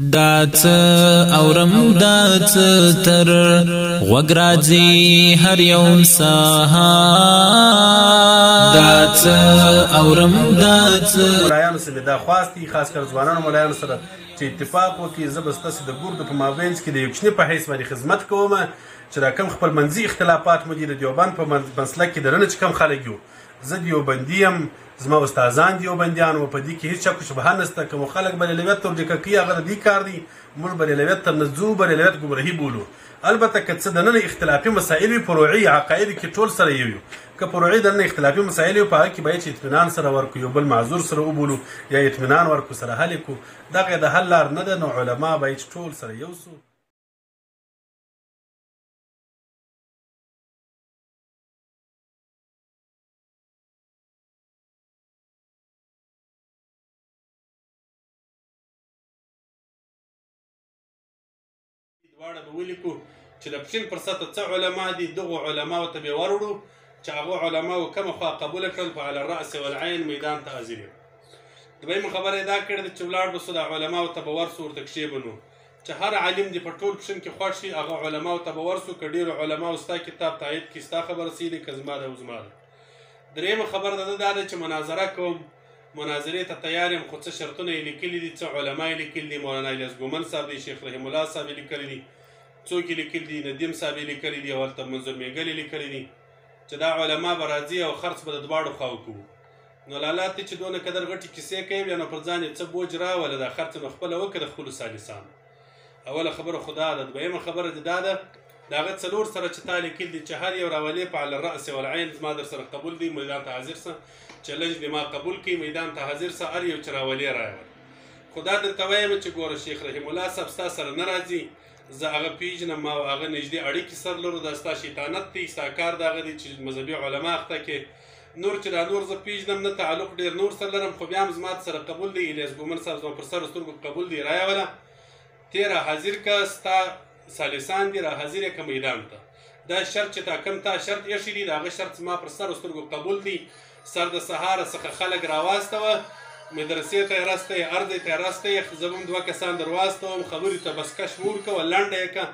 دا څه اورم دا څه تر غوږ راځي هر یو سهار دا څه اورم دا څه ملایانو سره دا خواست دي خاص کر ځوانانو ملایانو سره چې اتفاق وکړي زه به ستاسې د ګردو په مابینځ کې د یو کوچني په حیث باندې خدمت کوم چې دا کوم خپل منځي اختلافات مو دي د دیوبند په مسلک کې دننه چې کوم خلک یو زه دیوبندي یم زما استادان دیوبندیان وو په دې کې هیڅ چا شبهه نشته کوم خلک بریلویت ته ورجه کوي هغه د دې کار دی موږ بریلویت ته نه ځو بریلویت ګمراهي بولو البته که څه دننه اختلافي مسایل وي فروعي عقایدو کې ټول سره یو یو که فروعي دننه اختلافي مسایل وي په هغه کې باید چې اطمینان سره ورکړو یو بل معذور سره وبولو یا اطمینان ورکړو سره حل کړو دغه د حل لار نه ده نو علما باید ټول سره یو سو دواړه به ولیکو چې د پښین پر سطح څه علما دي دغو علماو ته به وروړو چې هغو علماو کومه خوا قبوله کړل په علی الرأس والعین میدان ته حاضر یم دویمه خبره یې دا کړې ده چې ولاړ به سو د علماو ته به ورسو ورته کښېبنو چې هر عالم دې په ټول پښین کې خوښ شي هغه علماو ته به ورسو که ډېرو علماو ستا کتاب تایید کړي ستا خبره صحیح دی که زما ده او زما ده درېیمه خبره د ده دا ده چې مناظره کوم مناظرې ته تیار یم خو څه شرطونه یې لیکلي دي څه علما یې لیکلي دي مولانا الیاس ګومن صاحب دی شیخ رحیم الله صاحب یې لیکلي دي څوک یې لیکلي دي ندیم صاحب یې لیکلي دي او هلته منظور میګل یې لیکلي دي چې دا علما به راځي او خرڅ به د دواړو خواو کوو نو لالات دی چې دونه قدر غټې کیسې کوي بیا نو پر ځان یې څه بوج راوله دا خرڅ نو خپله وکړه د خپلو سالسانو اوله خبره خو دا ده دویمه خبره دې دا ده د هغه څلور سره چې تا لیکلي دي چې هر یو راولې په علی الرأس والعین زما در سره قبول دی میدان ته حاضر سه چلنج دې ما قبول کړي میدان ته حاضر سه هر یو چې راولې رایول خو دا درته وایم چې ګوره شیخ رحیم الله صاحب ستا سره نه راځي زه هغه پیژنم او هغه نږدې اړیکې سره لرو دا ستا شیطانت دی ستا کار د هغه دی چې مذهبي علما اخته کې نور چې دا نور زه پیژنم نه تعلق ډېر نور سره لرم خو بیا هم زما سره قبول دی الیاس ګومن صاحب زما پر سر سترګو قبول دی رایوله تی را حاضر که ستا سالسان دي را حاضر یې که میدان ته دا شرط چې تا کم تا شرط ایښي دي د هغه شرط زما پر سر سترګو قبول دی سر د سهاره څخه خلک راواستوه مدرسې ته یې راسته یې ارض ته یې راسته یې زه به هم دوه کسان در واستوم خبرې ته بس کش مور کوه لنډه یې که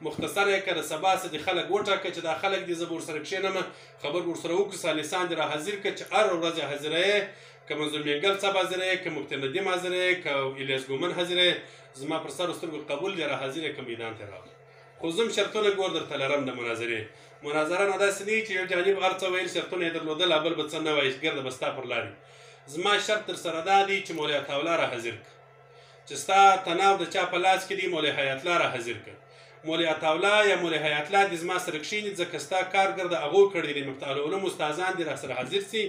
مختصره یې که د سبا څه دې خلک وټاکه چې دا خلک دي زه به ورسره کښېنم خبر به ورسره وکړو سالسان دې را حاضر کړه چې هره ورځ یې حاضره یې که منظور میګل صاحب حاضره یې که مفتي ندیم حاضره یې که الیاس ګومن حاضره یې زما پر سر سترګو قبول دی را حاضر یې که میدان ته راغله خو زه هم شرطونه ګور درته لرم د مناظرې مناظره نه داسې نه چې یو جانب هر څه ویل شرطونه یې درلودل بل به څه نه وایي ګرده به ستا پر لارې زما شرط در سره دا دی چې مولوي عطاالله را حاضر کړه چې ستا تناو د چا په لاس کې دی مولوي حیات الله را حاضر کړه مولوي عطاالله یا مولوي حیات الله دې زما سره کښېني ځکه ستا کارګر د هغو کړی دی مفتي العلوم استادان دې را سره حاضر سي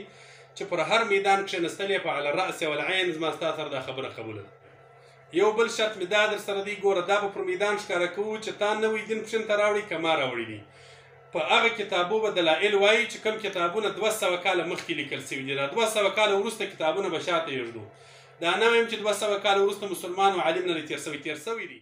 چې پر هر میدان کښېنستل یې په علی الرأس والعین زما ستا سره دا خبره قبوله ده یو بل شرط مې دا در سره دی ګوره دا به پر میدان ښکاره کوو چې تا نوی دین پښین ته راوړي که ما راوړي دي په هغه کتابو به دلایل وایي چې کوم کتابونه 200 کاله مخکې لیکل سوي دي دا 200 کاله وروسته کتابونه به شاته یږدو دا نه وایم چې 200 کاله وروسته مسلمان او عالم نه دی تېر سوی دي